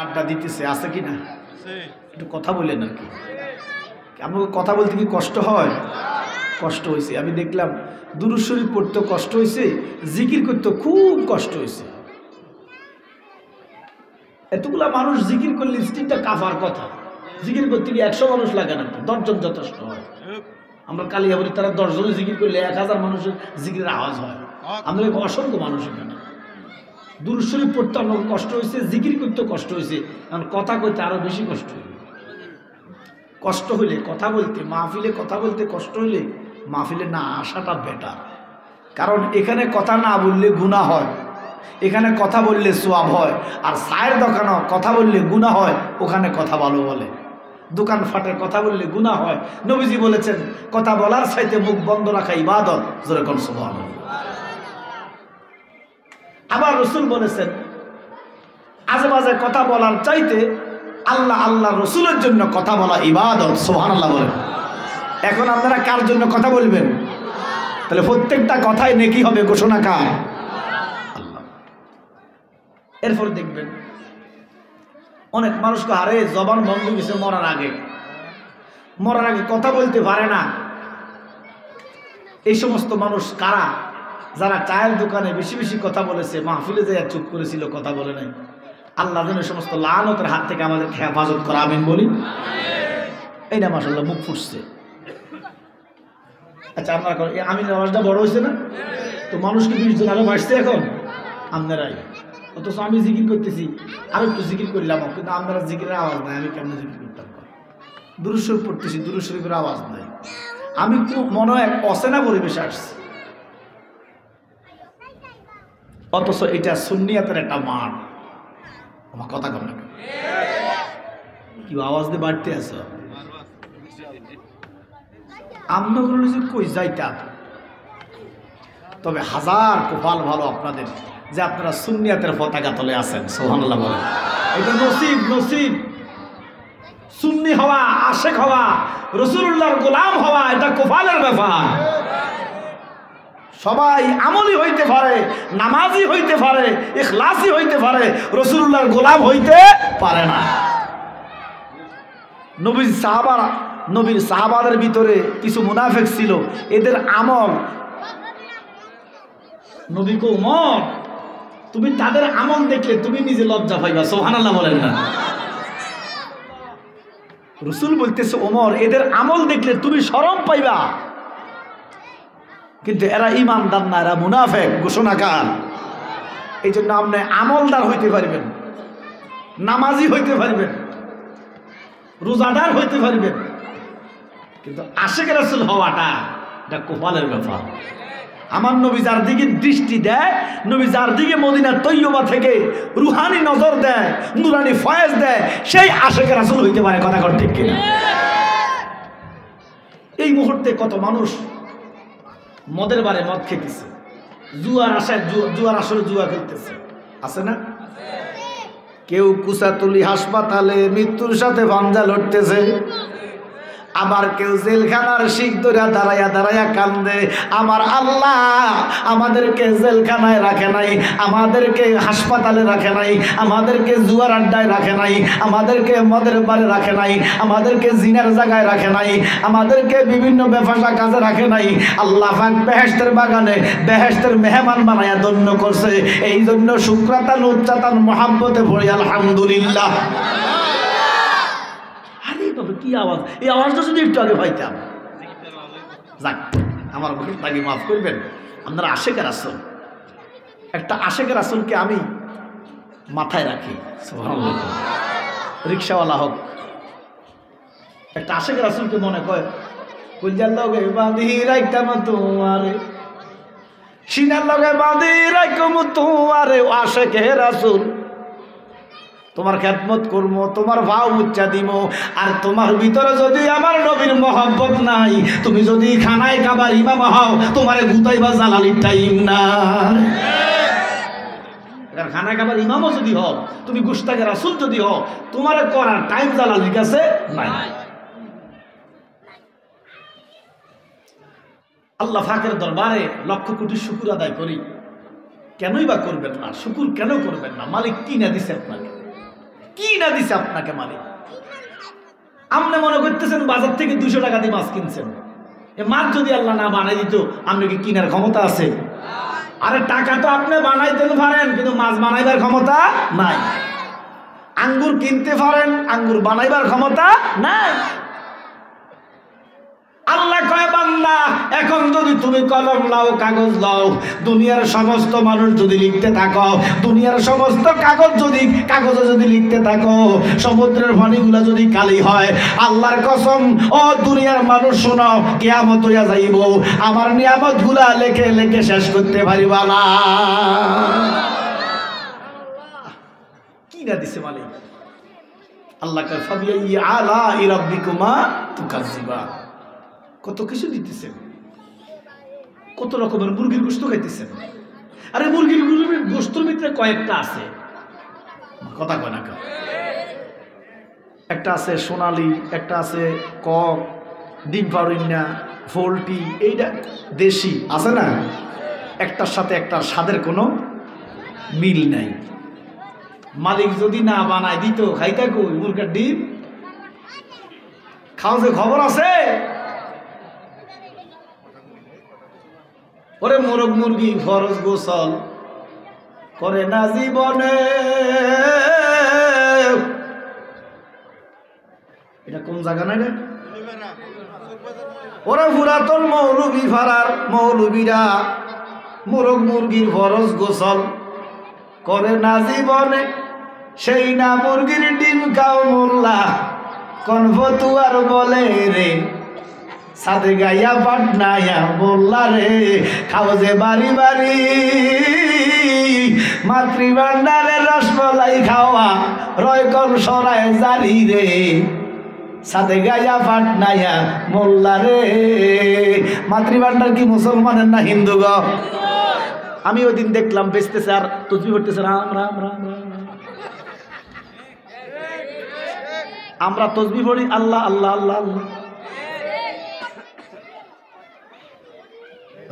আড্ডা দিতেছে আছে কি না? একটু কথা বলেন আর কি। আমাকে কথা বলতে কি কষ্ট হয়? কষ্ট হয়েছে। আমি দেখলাম দুরূদ শরীফ পড়তে কষ্ট হয়েছে, জিকির করতে খুব কষ্ট হয়েছে। এতগুলা মানুষ জিকির করলে স্ত্রীটা কাফার কথা, জিকির করতে গিয়ে 100 মানুষ লাগে না, 10 জন যথেষ্ট হয়। আমরা কালিয়াবরী তারা 10 জনে জিকির করলে 1000 মানুষের জিকিরের আওয়াজ হয়। আমরা অসংখ্য মানুষ এখানে দুরূদ শরীফ পড়তে আমার কষ্ট হয়েছে, জিকির করতে কষ্ট হয়েছে, কারণ কথা কইতে আরো বেশি কষ্ট হইল। কষ্ট হইলে কথা বলতে, মাহফিলে কথা বলতে কষ্ট হইলে মাহফিলে না আসাটা বেটার। কারণ এখানে কথা না বললে গুনাহ হয়, এখানে কথা বললে সওয়াব হয়। আর চায়ের দোকানও কথা বললে গুনাহ হয়, ওখানে কথা ভালো বলে। দোকান ফাটে কথা বললে গুনাহ হয়। নবীজি বলেছেন কথা বলার চাইতে মুখ বন্ধ রাখা ইবাদত। যেরকম সুবহানাল্লাহ। আবার রাসূল বলেছেন আজে বাজে কথা বলার চাইতে আল্লাহ আল্লাহ রসুলের জন্য কথা বলা ইবাদত। সুবহানাল্লাহ বলেন। এখন আপনারা কার জন্য কথা বলবেন? তাহলে প্রত্যেকটা কথাই নেকি হবে, ঘোষণা কার? আল্লাহ। এরপর দেখবেন অনেক মানুষকে আরে জবান বন্ধ গেছে মরার আগে কথা বলতে পারে না। এই সমস্ত মানুষ কারা? যারা চায়ের দোকানে বেশি বেশি কথা বলেছে, মাহফিলে যায় চুপ করেছিল, কথা বলে নাই। আল্লাহ যেন সমস্ত লানতের হাত থেকে আমাদের হেফাজত করা, আমিন বলি। এই না মাশাআল্লাহ মুখ ফুটছে। আচ্ছা আপনারা আমিন আওয়াজটা বড় হয়েছে না? তো মানুষকে 20 জন আরো বাড়ছে এখন আপনারাই। অথচ আমি জিকির করতেছি, আরো একটু জিকির করলাম, কিন্তু আপনারা জিকিরের আওয়াজ নাই। আমি কেমন জিকির করতাম? দুরূদ শরীফ পড়তেছি, দুরূদ শরীফের আওয়াজ নাই। আমি খুব মনে হয় অচেনা পরিবেশে আসছি, অথচ এটা সুন্নিয়াতের একটা মাঠ। আমার কথা কম না কি আওয়াজ দিয়ে বাড়তে আস? আমরা যে কই যাইতাম, তবে হাজার কপাল ভালো আপনাদের যে আপনারা সুন্নিয়াতের পতাকা তলে আছেন। সুবহানাল্লাহ বলেন। এটা নসিব, নসিব। সুন্নি হওয়া, আশেক হওয়া, রাসূলুল্লাহর গোলাম হওয়া, এটা কপালের ব্যাপার। সবাই আমলি হইতে পারে, নামাজি হইতে পারে, ইখলাসি হইতে পারে, রাসূলুল্লাহর গোলাম হইতে পারে না। নবীর সাহাবাদের ভিতরে কিছু মুনাফিক ছিল, এদের আমল নবী কো উমর, তুমি তাদের আমল দেখলে তুমি নিজে লজ্জা পাইবা। সুবহানাল্লাহ বলেন না? রাসূল বলতেছে ওমর, এদের আমল দেখলে তুমি শরম পাইবা, কিন্তু এরা ইমানদার না, এরা মুনাফিক। ঘোষণাকার। এই জন্য আপনি আমলদার হইতে পারবেন, নামাজি হইতে পারবেন, রোজাদার হইতে পারবেন, কিন্তু আশিক রাসূল হওয়াটা এটা কপালের ব্যাপার। আমার নবী যার দিকে দৃষ্টি দেয়, নবী যার দিকে মদিনা তৈয়বা থেকে রুহানি নজর দেয়, নুরানি ফয়েজ দেয়, সেই আশিক রাসূল হইতে পারে। কথা কর ঠিক কিনা? এই মুহূর্তে কত মানুষ মদের বারে মদ খেতেছে, জুয়ার আশায় জুয়ার আসরে জুয়া খেলতেছে, আছে না? কেউ কুসাতুলি হাসপাতালে মৃত্যুর সাথে পাঞ্জা লড়তেছে, আবার কেউ জেলখানার শিক ধরে দাঁড়াইয়া দাঁড়াইয়া কান্দে, আমার আল্লাহ আমাদেরকে জেলখানায় রাখে নাই, আমাদেরকে হাসপাতালে রাখে নাই, আমাদেরকে জুয়ার আড্ডায় রাখে নাই, আমাদেরকে মদের বারে রাখে নাই, আমাদেরকে জিনার জায়গায় রাখে নাই, আমাদেরকে বিভিন্ন বেফাসা কাজে রাখে নাই। আল্লাহ পাক বেহেশতের বাগানে বেহেশতের মেহমান বানায়া ধন্য করছে। এই জন্য শুকরাতান উচ্চাতান মহাব্বতে পড়ি আলহামদুলিল্লাহ। কি আওয়াজ? এই আওয়াজটা যদি একটু আগে পাইতাম। যাক, আমার তাকে মাফ করবেন। আপনারা আশিক রাসূল, একটা আশিক রাসূলকে আমি মাথায় রাখি। সুবহানাল্লাহ। রিকশাওয়ালা হোক, একটা আশিক রাসূলকে মনে করে কইজার লগে বাঁধি রাখতাম তোমারে, সিনার লগে বাঁধি রাখতাম তোমারে, আশিক রাসূল তোমার খেদমত করবো, তোমার ভাও উচ্চা দিব। আর তোমার ভিতরে যদি আমার নবীর মহব্বত নাই, তুমি যদি খানায় কাবার ইমাম হও, তোমারে গুতাইবা জালালির টাইম না। খানায় কাবার ইমামও যদি হও, তুমি গুস্তাকে রাসূল যদি হও, তোমারে করার টাইম জালালির কাছে নাই। আল্লাহ পাকের দরবারে লক্ষ কোটি শুকর আদায় করি। কেনই বা করবেন না? শুকর কেন করবেন না? মালিক কি না দিছে আপনাকে? কি না দিছে আপনাকে মালিক? আপনি মনে করতেছেন বাজার থেকে 200 টাকা দিয়ে মাছ কিনছেন, এ মাছ যদি আল্লাহ না বানাই দিত আপনি কি কিনার ক্ষমতা আছে? আরে টাকা তো আপনি বানাইতে পারেন, কিন্তু মাছ বানাইবার ক্ষমতা নাই। আঙ্গুর কিনতে পারেন, আঙ্গুর বানাইবার ক্ষমতা নাই। আল্লাহ কয় বান্দা, এখন যদি তুমি কলম লাও, কাগজ লাও, দুনিয়ার সমস্ত মানুষ যদি লিখতে থাকো, দুনিয়ার সমস্ত কাগজে যদি লিখতে থাকো, সমুদ্রের পানিগুলা যদি কালি হয়, আল্লাহর কসম ও দুনিয়ার মানুষ শোনো, কিয়ামত হইয়া যাইব, আমার নিয়ামতগুলা লেখে লেখে শেষ করতে পারিবা না। কি না দিছে মালিক? আল্লাহ কয় ফাবিআইয়ি আলাই রাব্বিকুমা তুকাজ্জিবান। কত কিছু দিতেছেন, কত রকমের মুরগির গোশত খাইতেছেন। আরে মুরগির গোশতের ভিতরে কয়েকটা আছে, কথা কয় না, একটা আছে সোনালি, একটা আছে কক, ডিম পাউরিনা, পোল্ট্রি, এইটা দেশি আছে না, একটার সাথে একটার স্বাদের কোনো মিল নাই। মালিক যদি না বানায় দিত, খাইতা কই মুরগার ডিম খাও, যে খবর আছে? ওরে মোরগ মুরগি ফরজ গোসল করে না জীবনে, এটা কোন জায়গা নাই রে? ওরে পুরাতন মৌলবি ফারার মৌলবীরা মোরগ মুরগির ফরজ গোসল করে না জীবনে, সেই না মুরগির ডিম খাও মোল্লা, কোন ফতুয়ার বলে রে, সাথে গাইয়া পাটনায়া বললা রে, খাও যে বাড়ি বাড়ি, মাতৃভান্ডারের রসমলাই খাওয়া, রয় কল সরায় জারি রে, সাথে গাইয়া পাটনায়া মোল্লা রে। মাতৃভান্ডার কি মুসলমানের না হিন্দু গো? আমি ওই দিন দেখলাম বেচতেছে আর তসবিহ পড়তেছে, রাম রাম রাম রাম। আমরা তসবিহ পড়ি আল্লাহ আল্লাহ আল্লাহ আল্লাহ,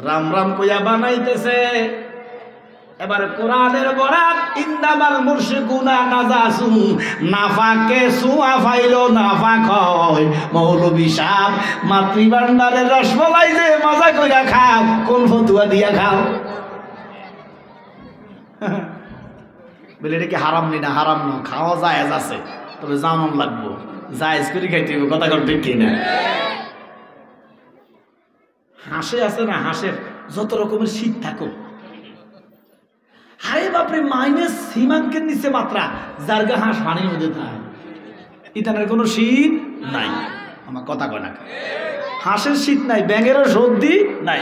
রাম রাম কইয়া বানাইতেছে। এবার কোরআনের বরাত, ইন্দামাল মুরশিকুনা নাজাসু, নাফাকে সুয়া ফাইলো নাফাক হয়। মৌলবী সাহেব মাতৃভান্ডারের রসমলাই যে মজা কইরা খাও, কোন ফতুয়া দিয়া খাও? বলে এটা কি হারাম নি? না হারাম না, খাওয়া জায়েজ আছে, তবে জানন লাগবো, জায়েজ করে খাইতে হবে, কথা কর ঠিক কিনা? হাঁসে আছে না, হাঁসের যত রকমের শীত থাকো, হারে বাপরে মাইনাস সীমাঙ্কের নিচে মাত্রা, জার্গা হাঁস পানির মধ্যে থাকে, ইতানের কোনো শীত নাই। আমার কথা কয় না, হাঁসের শীত নাই, ব্যাঙেরও সর্দি নাই।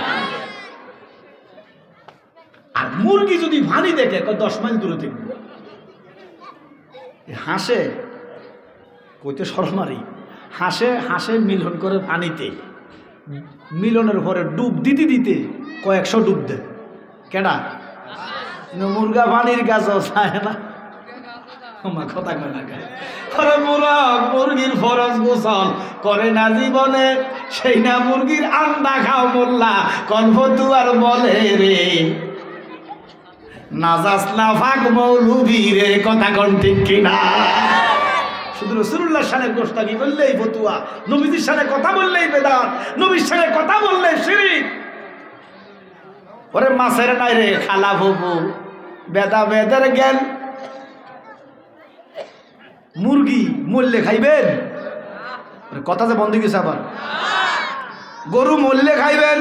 আর মুরগি যদি পানি দেখে 10 মাইল দূরে থাকবে, হাঁসে কইতে শরমারি, হাঁসে মিলন করে পানিতে, মিলনের পরে ডুব দিতে দিতে কয়েকশো ডুব দেয়। কেডা? মুরগা পানির কাছেও চায় না। আমার কথা কয় না, মুরগির ফরজ গোসল করে না জীবনে, সেই না মুরগির আন্ডা খাও মোল্লা, কনফতুয়ার বলে রে, নাজাস নাফাক মৌলবী রে, কথা কোন ঠিক কিনা? শুধু রাসূলুল্লাহর শানে গোশতাকি করলেই ফতুয়া, নবীজির শানে কথা বললেই বেদাত, নবীর শানে কথা বললেই শিরক। ওরে মাছের নাই রে খালা ফুফু, বেদা বেদের জ্ঞান। মুরগি মরলে খাইবেন? কথা যে বন্ধ গেছে আবার। গরু মরলে খাইবেন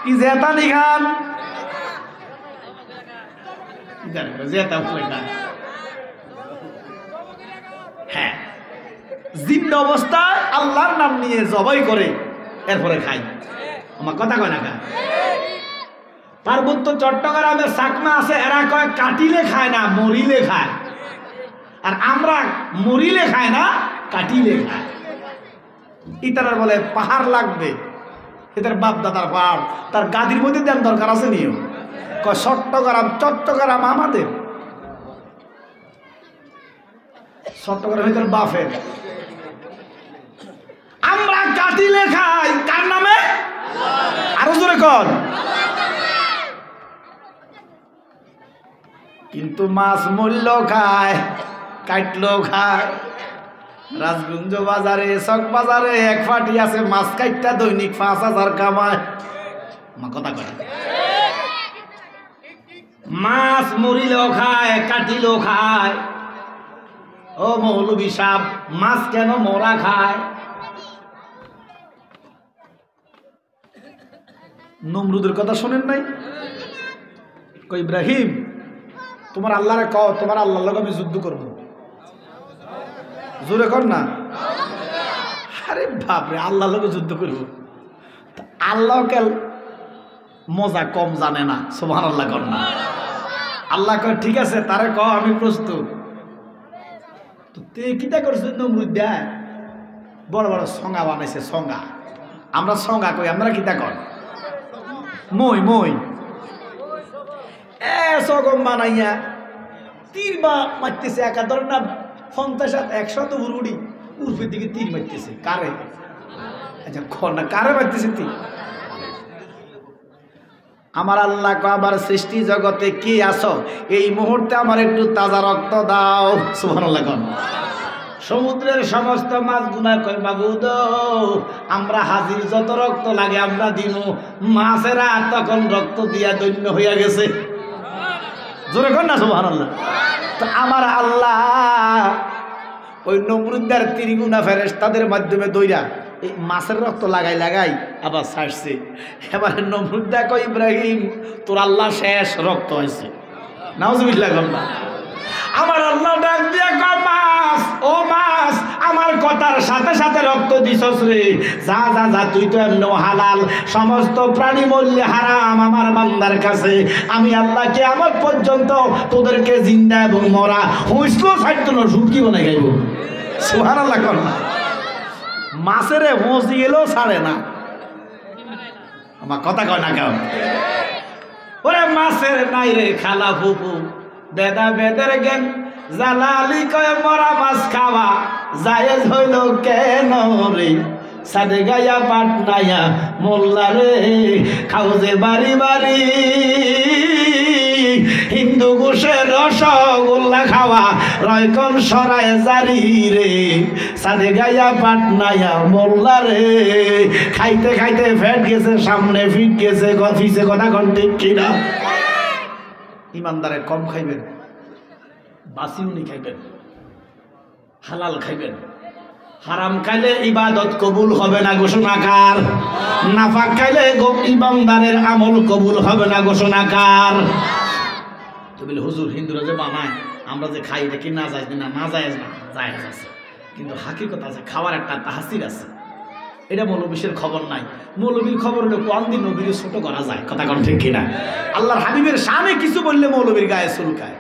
কি? জেতানি খান, জেতা খান। হ্যাঁ, জিন্দা অবস্থায় আল্লাহর নাম নিয়ে জবাই করে এরপরে খাই। আমার কথা কয় না কা? পার্বত্য চট্টগ্রামের চাকমা আছে, এরা কয় কাটিলে খায় না, মরিলে খায়। আর আমরা মরিলে খায় না, কাটিলে খায়। ইতারা বলে পাহাড় লাগবে, এদের বাপ দাদার পাহাড়, তার গাদির মধ্যে দেন দরকার আছে নিও। কয় চট্টগ্রাম আমাদের, চট্টগ্রাম ভিতর বাফের। আমরা কাটিলে খাই কার নামে? আরো জোরে কর। কিন্তু মাছ মূল্য খায় কাটলো খায়। রাজগঞ্জ বাজারে চক বাজারে এক ফাটি আছে মাছ কাটটা দৈনিক 5,000 কামায়। মা কথা কয় মাছ মরিলেও খায় কাটিলেও খায়। ও মৌলবী সাহেব মাছ কেন মরা খায়? নমরুদের কথা শোনেন নাই? কই ইব্রাহিম তোমার আল্লাহরে কও তোমার আল্লাহর লগে আমি যুদ্ধ করব। জোরে কর না। আরে বাপরে আল্লাহর লগে যুদ্ধ করব? আল্লাহ কেল মজা কম জানে না। সুবহানাল্লাহ কর না। আল্লাহ কয় ঠিক আছে তারে কও আমি প্রস্তুত। তো তে কিটা করছে নমরুদ দেয় বড় বড় সঙ্গা বানাইছে সঙ্গা। আমরা সঙ্গা কই আমরা কিটা কর মই মই সগম বানাইয়া তীর মারতেছে। একা ধর না 50-100 তো উড়ুড়ি উর্ফের দিকে তীর মারতেছে। কারে? আচ্ছা না কারে মারতেছে তীর? আমার আল্লাহ আবার সৃষ্টি জগতে কি আছো এই মুহূর্তে আমার একটু তাজা রক্ত দাও। সুবহানাল্লাহ। সমুদ্রের সমস্ত মাছ গুনা কই মাবুদ আমরা হাজির যত রক্ত লাগে আমরা দিনু। মাছেরা তখন রক্ত দিয়া দৈন্য হইয়া গেছে। জোরে কর না সুবহানাল্লাহ। তো আমার আল্লাহ ওই নমরুদ্দার ত্রিগুণা ফেরেশতাদের মাধ্যমে দইরা এই মাছের রক্ত লাগাই লাগাই আবার ছাড়ছে। এবার নমরুদ্দা কই ইব্রাহিম তোর আল্লাহ শেষ রক্ত হয়েছে। নাউজুবিল্লাহ। আমার আল্লাহ ডাক দিয়া কয় মাছ ও মাছ আমার কথার সাথে সাথে রক্ত দিছস রে। যা যা যা তুই তো এমন হালাল সমস্ত প্রাণী মূল্যে হারাম আমার বান্দার কাছে। আমি আল্লাহ কিয়ামত পর্যন্ত তোদেরকে জিন্দা এবং মরা হুঁসলো ছাড়তো না শুটকি বানাই খাইব। সুবহানাল্লাহ কর না। মাছের হুঁসি গেলেও ছাড়ে না। আমার কথা কয় না কেউ? ওরে মাছের নাই রে খালা ফুপু বেদা বেদের জ্ঞান জালালি কয় মরা মাছ খাওয়া জায়েজ হইল কেন রে? সাদে গায়া পাটনায়া মোল্লা রে খাও যে বাড়ি বাড়ি হিন্দু গোশের রসগোল্লা খাওয়া রয়কন সরায় জারি রে। সাদে গায়া পাটনায়া মোল্লা রে খাইতে খাইতে ফেট গেছে সামনে ফিট গেছে গফিসে কথা কন ঠিক কিনা? ইমানদারে কম খাইবেন বাসিউনি খাইবেন হালাল খাইবেন। হারাম খাইলে ইবাদত কবুল হবে না ঘোষণাকার। নাফাক খাইলে ইমানদারের আমল কবুল হবে না ঘোষণাকার। তো বলে হুজুর হিন্দুরা যে বানায় আমরা যে খাই এটা কি না যায় না? না যায় না, জায়েজ আছে কিন্তু হাকিকত আছে খাওয়ার একটা তাহসির আছে। এটা মৌলবীর খবর নাই। মৌলবীর খবর হলে কোন দিন নবীর ছোট করা যায় কথা কোন ঠিক কিনা? আল্লাহর হাবিবের শানে কিছু বললে মৌলবীর গায়ে চুলকায়।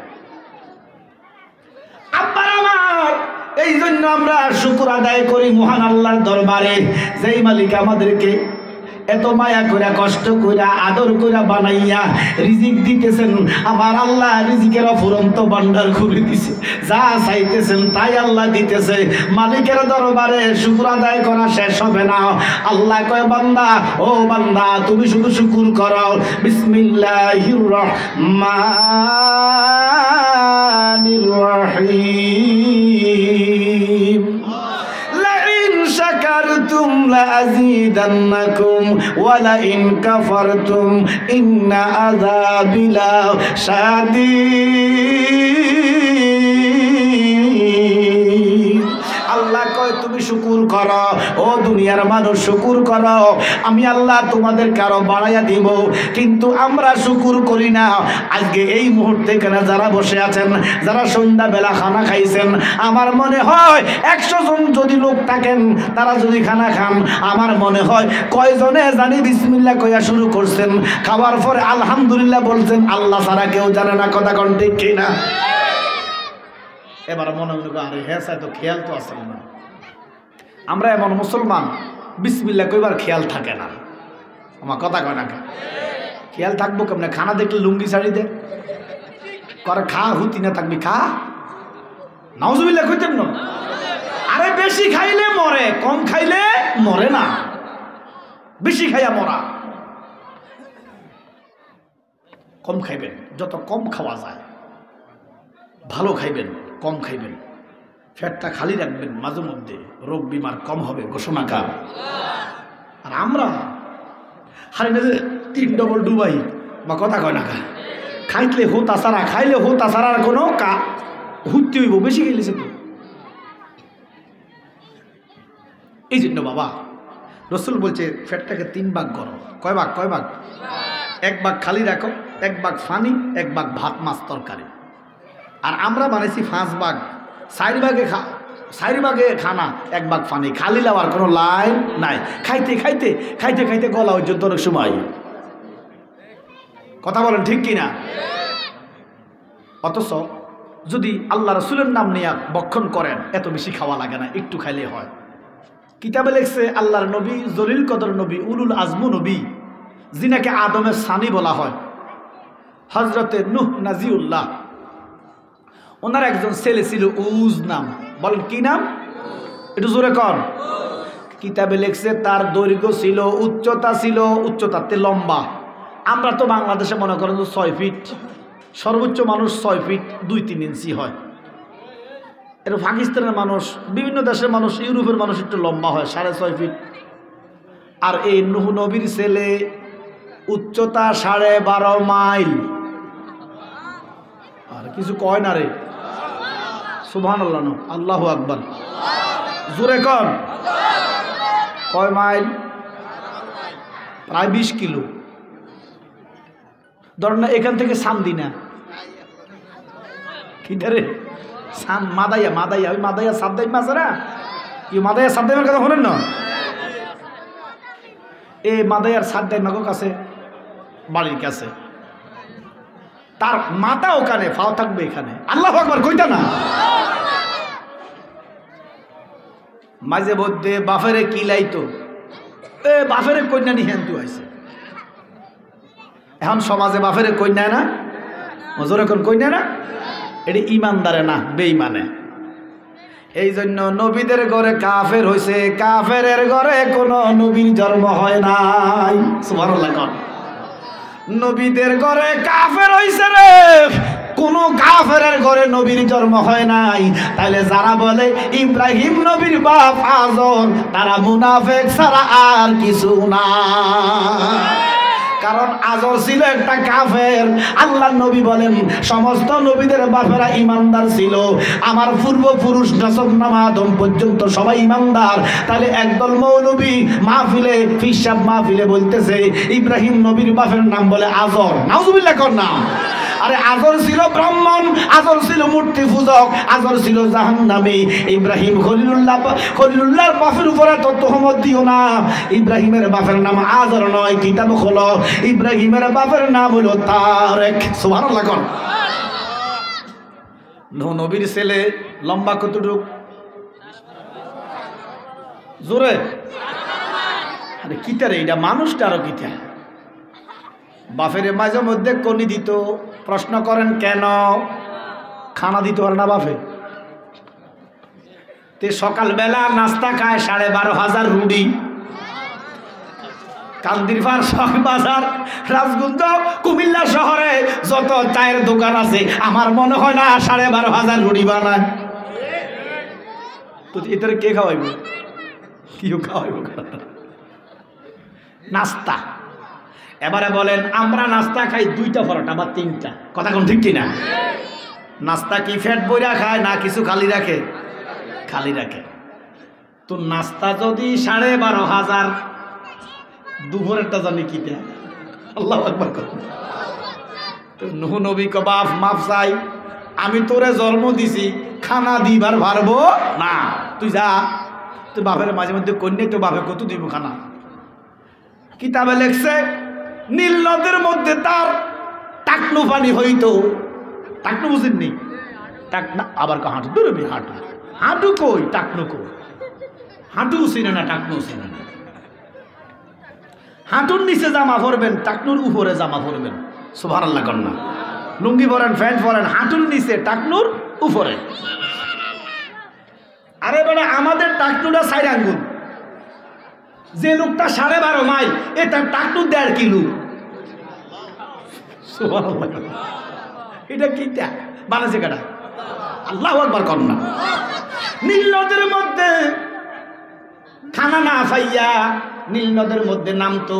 আব্বার আমার এই জন্য আমরা শুকর আদায় করি মহান আল্লাহর দরবারে যেই মালিক আমাদেরকে এত মায়া করে কষ্ট করে আদর করে বানাইয়া রিজিক দিতেছেন। আমার আল্লাহ রিজিকের অফুরন্ত ভান্ডার খুলে দিছে। যা চাইতেছেন তাই আল্লাহ দিতেছে। মালিকের দরবারে শুকর আদায় করা শেষ হবে না। আল্লাহ কয় বান্দা ও বান্দা তুমি শুধু শুকুর করো। বিসমিল্লাহির রহমানির রহিম শাকারতুম লাযীদান্নাকুম ওয়া লাইন কাফারতুম ইন্না আযাবি লাশাদীদ। আল্লাহ কয় তুমি শুকুর করো ও দুনিয়ার মানুষ শুকুর করো আমি আল্লাহ তোমাদের কারো বাড়াইয়া দিব। কিন্তু আমরা শুকুর করি না। আজকে এই মুহূর্তে এখানে যারা বসে আছেন যারা সন্ধ্যাবেলা খানা খাইছেন আমার মনে হয় 100 জন যদি লোক থাকেন তারা যদি খানা খান আমার মনে হয় কয়জনে জানি বিসমিল্লাহ কইয়া শুরু করছেন খাওয়ার পরে আলহামদুলিল্লাহ বলছেন আল্লাহ ছাড়া কেউ জানে না কথা কোন ঠিক কিনা? এবার মনে মনে আরে হ্যাঁ তো খেয়াল তো আসলে না। আমরা এমন মুসলমান বিসমিল্লাহ কইবার খেয়াল থাকে না। আমার কথা কয় না খেয়াল থাকবো কেমনে? খানা দেখলে লুঙ্গি শাড়ি দে করে খা হুতি না থাকবি খা নাউজুবিল্লাহ কইতেন না। আরে বেশি খাইলে মরে কম খাইলে মরে না। বেশি খাইয়া মরা। কম খাইবেন যত কম খাওয়া যায়। ভালো খাইবেন কম খাইবেন ফ্যাটটা খালি রাখবেন, মাঝে মধ্যে রোগ বিমার কম হবে ঘোষণাকার। আর আমরা হারি না যে 3 ডবল ডুবাই বা কথা কয় না, খাইলে হোতা সারা, খাইলে হোতা সারার কোনো হুত্তি হইব, বেশি খেলেছে তো। এই জন্য বাবা রসুল বলছে ফ্যাটটাকে 3 ভাগ করো। কয় ভাগ? 1 ভাগ খালি রাখো, 1 ভাগ ফানি, 1 ভাগ ভাত মাছ তরকারি। আর আমরা বানাইছি 5 ভাগ, 4 ভাগে খানা, 1 ভাগ ফানি। খালি লাওয়ার কোনো লাইন নাই। খাইতে খাইতে খাইতে খাইতে গলা পর্যন্ত অনেক সময়। কথা বলেন ঠিক কিনা? অথচ যদি আল্লাহ রসুলের নাম নিয়ে বক্ষণ করেন, এত বেশি খাওয়া লাগে না, একটু খাইলে হয়। কিতাবে লেখছে আল্লাহর নবী, জলিল কদর নবী, উলুল আজমু নবী, যিনাকে আদমের সানি বলা হয়, হজরতে নূহ নাজিউল্লাহ, ওনার একজন ছেলে ছিল উজ নাম। বলেন কি নাম? একটু জোরে কর। কিতাবে লেখছে তার দৈর্ঘ্য ছিল, উচ্চতা ছিল, উচ্চতাতে লম্বা। আমরা তো বাংলাদেশে মনে করেন 6 ফিট, সর্বোচ্চ মানুষ 6 ফিট 2-3 ইঞ্চি হয়। এটা পাকিস্তানের মানুষ, বিভিন্ন দেশের মানুষ, ইউরোপের মানুষ একটু লম্বা হয় 6.5 ফিট। আর এই নূহ নবীর ছেলে উচ্চতা 12.5 মাইল। আর কিছু কয় না রে, সুবহানাল্লাহ, আল্লাহু আকবার, জোরে কর। কয় মাইল? প্রায় 20 কিলো। ধর না এখান থেকে সামদিনা, কিধারে মাদাইয়া, ওই মাদাইয়া সাদ্দাইম আছে না, কি মাদাইয়া সাদ্দাইমের কথা শোনেন না? এই মাদাইয়ার সাদ্দাইমাগো কাছে, বাড়ির কাছে, তার মাথা ওখানে, ফাও থাকবে এখানে। আল্লাহু আকবার কইতা না? মাঝে মধ্যে বাফেরে কিলাইতো, বাফেরে কন্যা নিহেন্তু আইছে। এখন সমাজে বাফেরে কন্যা না, মজুর এখন কন্যা না, এটি ইমানদারে না, বেঈমানে। এই জন্য নবীদের ঘরে কাফের হইছে, কাফেরের ঘরে কোনো নবীর জন্ম হয় নাই। সুবহানাল্লাহ। নবীদের ঘরে কাফের হইছে রে, কোন কাফেরের ঘরে নবীর জন্ম হয় নাই। তাইলে যারা বলে ইব্রাহিম নবীর বাপ আজর, তারা মুনাফিক ছাড়া আর কিছু না। কারণ আজর ছিল একটা কাফের। আল্লাহ নবী বলেন সমস্ত নবীদের বাপেরা ইমানদার ছিল, আমার পূর্বপুরুষ নাম আদম পর্যন্ত সবাই ইমানদার। তাহলে একদল মৌলবী মাহফিলে, ফিসাব মাহফিলে বলতেছে ইব্রাহিম নবীর বাপের নাম বলে আজর। নাউজুবিল্লাহ কর না। আরে আজর ছিল ব্রাহ্মণ, আজর ছিল মূর্তি পূজক, আজর ছিল জাহান্নামী। ইব্রাহিম খলিলুল্লাহর বাপের উপরে তো তোহমত দিও না। ইব্রাহিমের বাপের নাম আজর নয়, কিতাব খোলো, ইব্রাহিমের বাপের নাম হলো তারেক। সুবহানাল্লাহ। নবীর ছেলে লম্বা কতটুক? জোরে। আরে কিতারে এটা মানুষটা, আরো কিতা বাপের মাঝে মধ্যে কনি দিত। প্রশ্ন করেন কেন? খানা দিতে পারে না বাপে। তে সকালবেলা নাস্তা খায় 12,500 রুটি। কান্দিরপাড় শখ বাজার, রাজগঞ্জ, কুমিল্লা শহরে যত চায়ের দোকান আছে, আমার মনে হয় না 12,500 রুটি বানায়। তো এটার কে খাওয়াইব? কেউ খাওয়াইব? নাস্তা। এবারে বলেন আমরা নাস্তা খাই 2টা পরোটা বা 3টা, কথা কোন ঠিক কিনা? নাস্তা কি ফ্যাট বইরা খায় না কিছু খালি রাখে? খালি রাখে। তো নাস্তা যদি 12,500, দুপুরেরটা জানি কিটা? আল্লাহু আকবার। তো নূহ নবী ক বাপ মাফ চাই, আমি তোরে জন্ম দিছি, খানা দিবার পারবো না, তুই যা। তুই বাপের মাঝে মধ্যে কন্যা, তো বাপে কত দিব খানা? কিতাবে লেখছে নীল নদের মধ্যে তার টাকনু পানি হইতো। টাকনু বুঝেননি? টাকনা আবার হাঁটু, দূরবি হাঁটু, হাঁটু কই, টাকনু কই? হাঁটু চিনে না, টাকনু চিনে না। হাঁটুর নিচে জামা পরবেন, টাকনুর উপরে জামা পরবেন। সুবহানাল্লাহ কন্যা। লুঙ্গি পরেন, প্যান্ট পরেন, হাঁটুর নিচে, টাকনুর উপরে। আরে বেটা, আমাদের টাকনুটা 4 আঙ্গুল। যে লোকটা 12.5 মাইল, এটা টাকনু 1.5 কিলো। এটা কিটা বানাইছে কাটা? আল্লাহু আকবার কন্যা। নীল নদের মধ্যে খানা না পাইয়া নীল নদের মধ্যে নামতো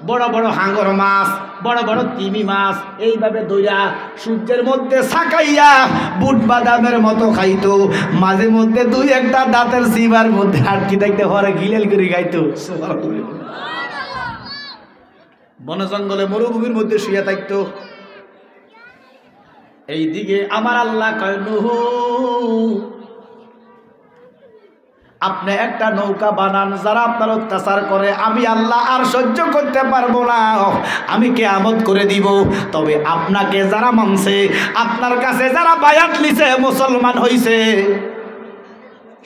বড় বড় হাঙ্গর মাছ, বড় বড় তিমি মাছ, এইভাবে দইরা সূর্যের মধ্যে ছাকাইয়া বুট বাদামের মতো খাইতো। মাঝে মধ্যে দুই একটা দাঁতের জিবার মধ্যে আটকি থাকতে হরে গিলেল করে খাইতো। বনে জঙ্গলে মরুভূমির মধ্যে শুয়ে থাকতো। এইদিকে আমার আল্লাহ কয় নূহ, আপনি একটা নৌকা বানান, যারা আপনার অত্যাচার করে আমি আল্লাহ আর সহ্য করতে পারবো না, আমি কিয়ামত করে দিব। তবে আপনাকে যারা মানছে, আপনার কাছে যারা বায়াত লিছে, মুসলমান হইছে,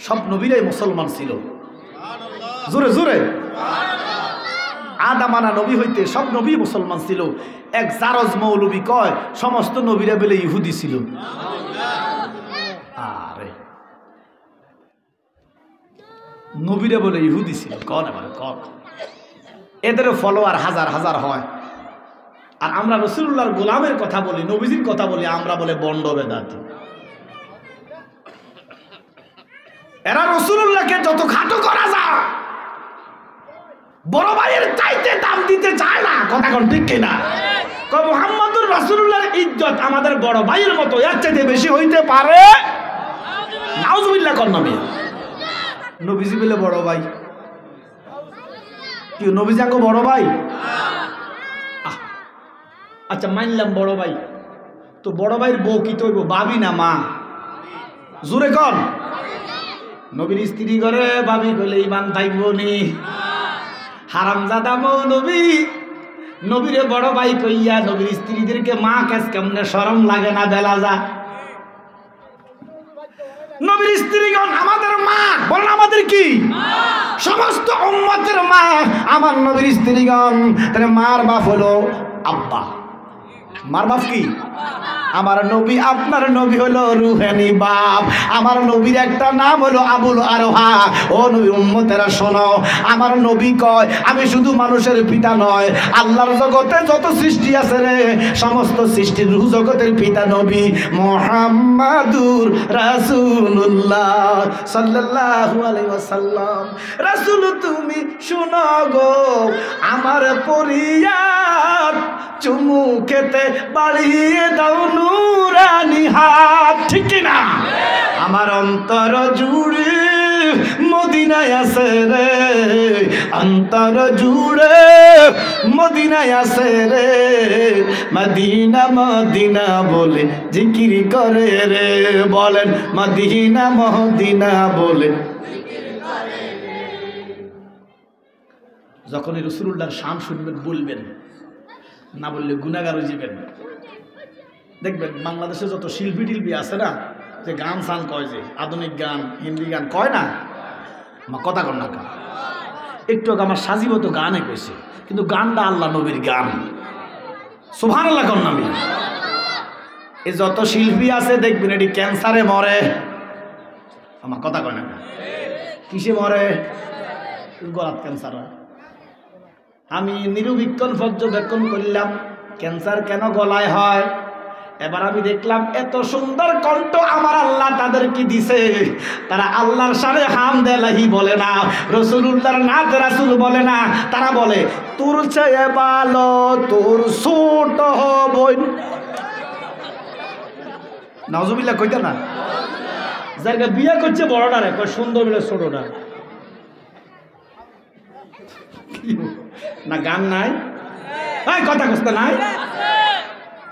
সব নবীরাই মুসলমান ছিল। জোরে জোরে আদামানা নবী হইতে সব নবী মুসলমান ছিল। এক জারজ মৌলবী কয় সমস্ত নবীরা বলে ইহুদি ছিল। আরে নবীরা বলে ইহুদি ছিল, কন এবার কন। এদেরও ফলোয়ার হাজার হাজার হয়। আর আমরা রাসূলুল্লাহর গোলামের কথা বলি, নবীজির কথা বলি, আমরা বলে বন্ড বেদাতি। এরা রাসূলুল্লাহকে যত খাটো করা যায়, বড় ভাইয়ের চাইতে দাম দিতে চায় না। কথা কোন ঠিক কিনা? মুহাম্মদুর রাসূলুল্লাহর ইজ্জত আমাদের বড় ভাইয়ের মতো এর চাইতে বেশি হইতে পারে? নাউজুবিল্লাহ কোন নবী? নবীজি বলে বড় ভাই, কি নবীজি আঙ্গো বড় ভাই? আচ্ছা মানলাম বড় ভাই, তো বড় ভাইয়ের বউ কি তৈব বাবি না মা? জোরে কন। নবীর স্ত্রী করে ভাবি বলে ইমান থাকব নি? হারামজাদা মৌলবী নবীরে বড় ভাই কইয়া নবীর স্ত্রীদেরকে মা কাজ কেমনে শরম লাগে না? বেলা যা নবীর স্ত্রীগণ আমাদের মা, বলেন আমাদের কি? সমস্ত উম্মতের মা আমার নবীর স্ত্রীগণ। তাহলে মার বাপ হলো আব্বা, মার বাপ কি? আমার নবী, আপনার নবী হলো রুহানি বাপ। আমার নবীর একটা নাম হলো আবুল আরোহা। ও নবী উম্মতেরা শোনো, আমার নবী কয় আমি শুধু মানুষের পিতা নয়, আল্লাহর জগতে যত সৃষ্টি আছে রে, সমস্ত সৃষ্টির রূহ জগতের পিতা নবী মুহাম্মাদুর রাসূলুল্লাহ সাল্লাল্লাহু আলাইহি ওয়াসাল্লাম। রাসূল তুমি শোনো গো আমার পরিয়ার, চুমু খেতে বাড়িয়ে দাও নুরানি হাত, ঠিক না? আমার অন্তর জুড়ে মদিনায় আছে রে, অন্তর জুড়ে মদিনায় আছে রে, মদিনা মদিনা বলে জিকির করে রে, বলেন মদিনা মদিনা বলে। যখনই রাসূলুল্লাহর শান শুনবেন বলবেন, না বললে গুনাহগার হয়ে যাবেন। দেখবেন বাংলাদেশে যত শিল্পী টিল্পী আছে না, যে গান সান কয়, যে আধুনিক গান হিন্দি গান কয় না, আমার কথা কন না। একটু আমার সাজিবত গানে কইছে, কিন্তু গানটা আল্লাহ নবীর গান। সুবহানাল্লাহ কন না? এই যত শিল্পী আছে দেখবেন এটি ক্যান্সারে মরে। আমার কথা কয় না, কিসে মরে? গলাত ক্যান্সার হয়। আমি নিরুবীক্ষণ পর্যবেক্ষণ করলাম ক্যান্সার কেন গলায় হয়। এবার আমি দেখলাম এত সুন্দর কণ্ঠ আমার আল্লাহ তাদেরকে দিছে, তারা আল্লাহর সামনে হামদুলিল্লাহি বলে না, রাসূলুল্লাহর নাত রাসূল বলে না, তারা বলে তোর চেয়ে ভালো তোর ছোট হবই। নাউজুবিল্লাহ কইতা না? যারা বিয়ে করছে বড়টা রে কয় সুন্দর বলে ছোটটা। না গান নাই, কথা কষ্ট নাই।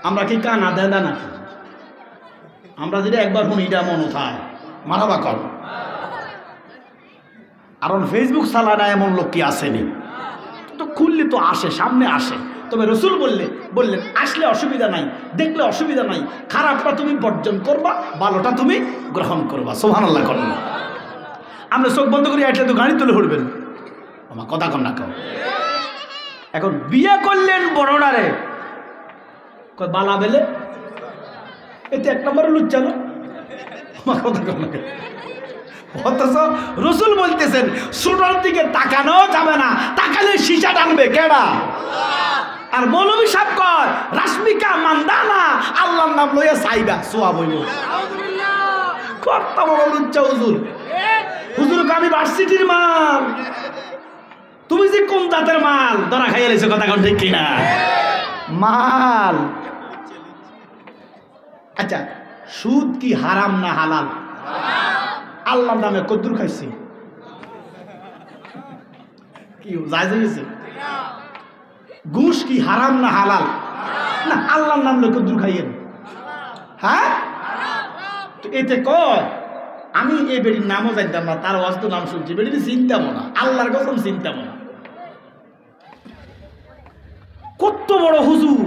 আমরা কি কানা দেনা নাকি? আমরা যদি একবার শুনি এটা মনে থাকে মারাবা কর। আর ফেসবুক চালা না এমন লোক কি আসেনি? তো খুললে তো আসে, সামনে আসে। তবে রাসূল বললেন আসলে অসুবিধা নাই, দেখলে অসুবিধা নাই, খারাপটা তুমি বর্জন করবা, ভালোটা তুমি গ্রহণ করবা। সুবহানাল্লাহ করুন। আমরা চোখ বন্ধ করি আসলে তো গাড়ি তুলে উঠবেন। আমার কথা কন না কেউ। এখন বিয়ে করলেন বড়ডারে বালা বেলে, এতে এক নম্বর লুচ্চানো। আমার কথা কন না। অথচ রাসূল বলতেছেন ছোটর দিকে তাকানো যাবে না, তাকালে সীসা টানবে কেডা? আর মৌলভী সাহেব কয় রাশমিকা মান্দানা আল্লাহর নাম লইয়া চাইবা সোয়াব হইব। কত বড় লুচ্চা হুজুর। আমি ভার্সিটির মাল, তুমি যে কোন জাতের মাল ধরা খাইয়ে লেছো, কথা কোন ঠিক কিনা? মাল। আচ্ছা, সুদ কি হারাম না হালাল? আল্লাহর নামে কদ্দুর খাইছি, কি জায়েজ হয়েছে? ঘুষ কি হারাম না হালাল? না, আল্লাহর নাম লই কদ্দুর খাইয়েন। হ্যাঁ, তো এতে কয় আমি এই বেড়ির নামও জানতাম না, তার ওয়াজ তো নাম শুনছি, বেড়ির চিনতাম না, আল্লাহর কসম চিনতাম না। কত বড় হুজুর,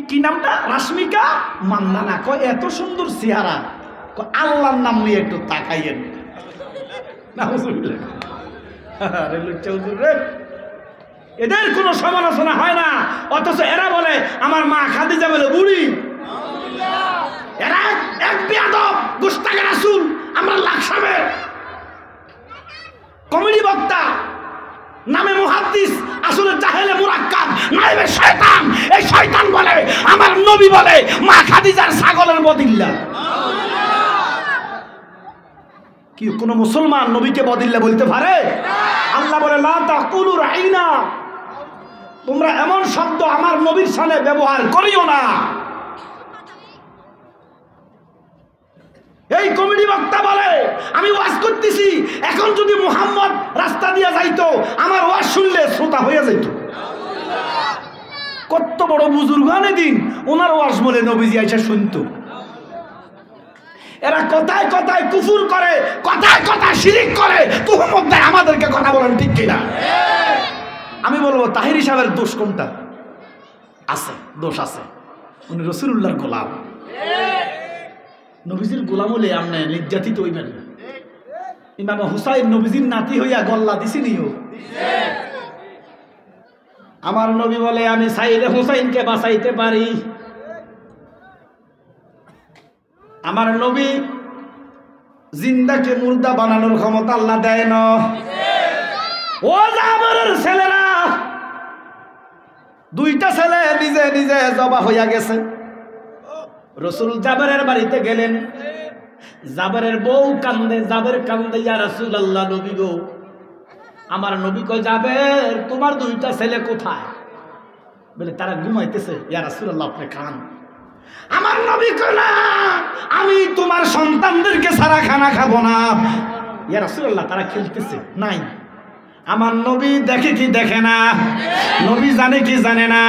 কি নামটা? রাশমিকা মান্নানা। কয় এত সুন্দর চেহারা, আল্লাহর নাম নিয়ে একটু তাকাইয়েন না। এদের কোনো সমালোচনা হয় না, অথচ এরা বলে আমার মা খাদিজা বলে বুড়ি। এরা এক বেয়াদব, গুস্তাখে রাসূল, আমরা লাকসামে কমেডি বক্তা, নামে মুহাদ্দিস, আসলে জাহেলে মুরাক্কাব, নাইবে শয়তান। এই শয়তান বলে আমার নবী বলে মা খাদিজার ছাগলের বদিল্লা। কি কোন মুসলমান নবীকে বদিল্লা বলতে পারে? আল্লাহ বলে লা তাকুলু রাইনা, তোমরা এমন শব্দ আমার নবীর সামনে ব্যবহার করিও না। এই কমেডি বক্তা বলে আমি ওয়াজ করতেছি, এখন যদি মুহাম্মদ রাস্তা দিয়ে যাইতো আমার ওয়াজ শুনলে শ্রোতা হয়ে যাইত। কত বড় বুজুর্গানে দিন, ওনার ওয়াজ বলে নবীজি আইসা শুনতো। এরা কথায় কথায় কুফুর করে, কথায় কথায় শিরিক করে, তুহমত দেয় আমাদেরকে। কথা বলেন ঠিক কিনা? আমি বলবো তাহিরি সাহেবের দোষ কোনটা? আছে, দোষ আছে। উনি রাসূলুল্লাহর গোলাম, নবীজির গোলাম হলে আপনি নির্যাতিত হইবেন। ইমাম হুসাইন নবীজির নাতি হইয়া গল্লা দিছি নিও। আমার নবী বলে আমি সাইদে হুসাইনকে বাঁচাইতে পারি। আমার নবী জিন্দাকে মুর্দা বানানোর ক্ষমতা আল্লাহ দেয় না। ও জাবেরের ছেলেরা, দুইটা ছেলে নিজে নিজে জবা হইয়া গেছে। রসুল জাবেরের বাড়িতে গেলেন, জাবেরের বউ কান্দে, জাবের কান্দে, ইয়া রাসূলুল্লাহ, নবী গো। আমার নবী কয় জাবের তোমার দুইটা ছেলে কোথায়? বলে তারা ঘুমাইতেছে। ইয়া রাসূলুল্লাহ আপনি খান। আমার নবী কয় না, আমি তোমার সন্তানদেরকে সারা খানা খাবো না। ইয়া রাসূলুল্লাহ তারা খেলতেছে। নাই, আমার নবী দেখে কি দেখে না? নবী জানে কি জানে না?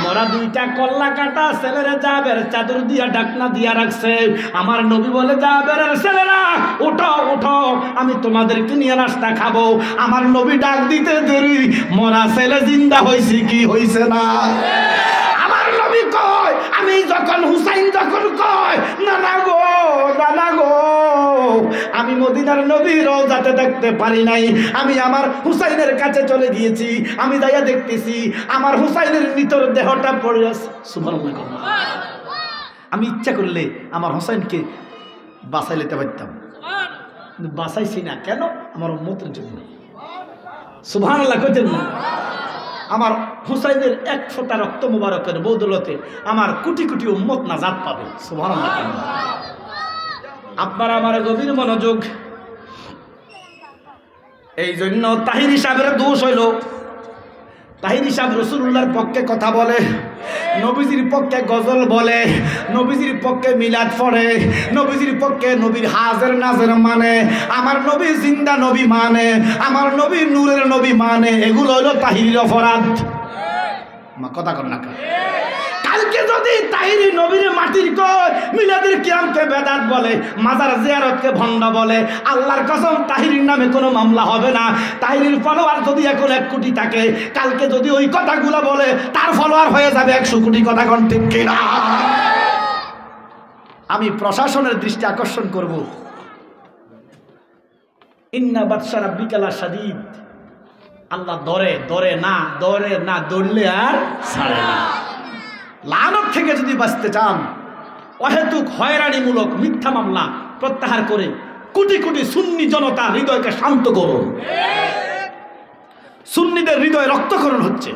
মরা দুইটা কল্লা কাটা ছেলেরা জাবের চাদর দিয়া ঢাকনা দিয়া রাখছে। আমার নবী বলে জাবেরের ছেলেরা ওঠো ওঠো, আমি তোমাদেরকে নিয়ে নাস্তা খাবো। আমার নবী ডাক দিতে দেরি, মরা ছেলে জিন্দা হইছে কি হইছে না? আমার নবী কয়, আমি যখন হুসাইন যখন কয় নানা গো নানা গো, আমি মদিনার নবী রওজাতে দেখতে পারি নাই, আমি আমার হুসাইনের কাছে চলে গিয়েছি। আমি যাইয়া দেখতেছি আমার হুসাইনের মৃতর দেহটা পড়ে আছে। সুবহানাল্লাহ। আমি ইচ্ছা করলে আমার হুসাইনকে বাঁচাই নিতে পারতাম, কিন্তু বাঁচাইছি না। কেন? আমার উম্মতের জন্য। সুবহানাল্লাহ কইতেন না? আমার হুসাইনের এক ফোঁটা রক্ত মুবারকের বদৌলতে আমার কোটি কোটি উম্মত নাজাত পাবে। সুবহানাল্লাহ। আপনারা আমার গভীর মনোযোগ। এই জন্য তাহিরি সাহেবের দোষ হইল, তাহিরি সাহেব রাসূলুল্লাহর পক্ষে কথা বলে, নবীজির পক্ষে গজল বলে, নবীজির পক্ষে মিলাদ পড়ে, নবীজির পক্ষে নবীর হাজের নাজের মানে, আমার নবী জিন্দা নবী মানে, আমার নবী নূরের নবী মানে। এগুলো হইল তাহিরির অপরাধ। মা কথা কর না। কালকে যদি তাহিরি নবীর মাটির কয়, মিলাদের কিয়ামকে বেদাত বলে, মাজার জিয়ারতকে ভণ্ড বলে, আল্লাহর কসম তাহিরির নামে কোনো মামলা হবে না। তাহিরির ফলোয়ার যদি এখন 1 কোটি থাকে, কালকে যদি ওই কথাগুলো বলে তার ফলোয়ার হয়ে যাবে 100 কোটি। কথা কোন ঠিক কিনা? আমি প্রশাসনের দৃষ্টি আকর্ষণ করব, ইন্না বাতশা রাব্বিকা লাশাদীদ। আল্লাহ ধরে ধরে না, ধরে না, ধরলে আর ছাড়ে না। লানত থেকে যদি বাঁচতে চান, অহেতুক হয়রানিমূলক মিথ্যা মামলা প্রত্যাহার করে কোটি কোটি সুন্নি জনতার হৃদয়কে শান্ত করুন। সুন্নিদের হৃদয় রক্তক্ষরণ হচ্ছে,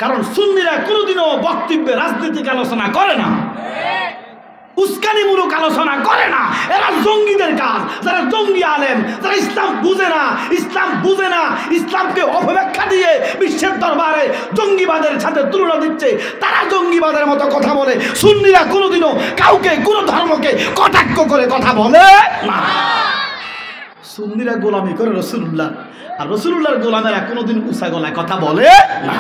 কারণ সুন্নিরা কোনোদিনও বক্তব্যে রাজনৈতিক আলোচনা করে না। উস্কানিমূলক আলোচনা করে না। এরা জঙ্গিদের কাজ, যারা জঙ্গি আলেম, যারা ইসলাম বুঝে না, ইসলামকে অপব্যাখ্যা দিয়ে বিশ্বের দরবারে জঙ্গিবাদের সাথে তুলনা দিচ্ছে, তারা জঙ্গিবাদের মতো কথা বলে। সুন্নিরা কোনোদিনও কাউকে, কোনো ধর্মকে কটাক্ষ করে কথা বলে না। সুন্নিরা গোলামি করে রাসূলুল্লাহ, আর রাসূলুল্লাহর গোলামেরা কোনোদিন উঁচা গলায় কথা বলে না।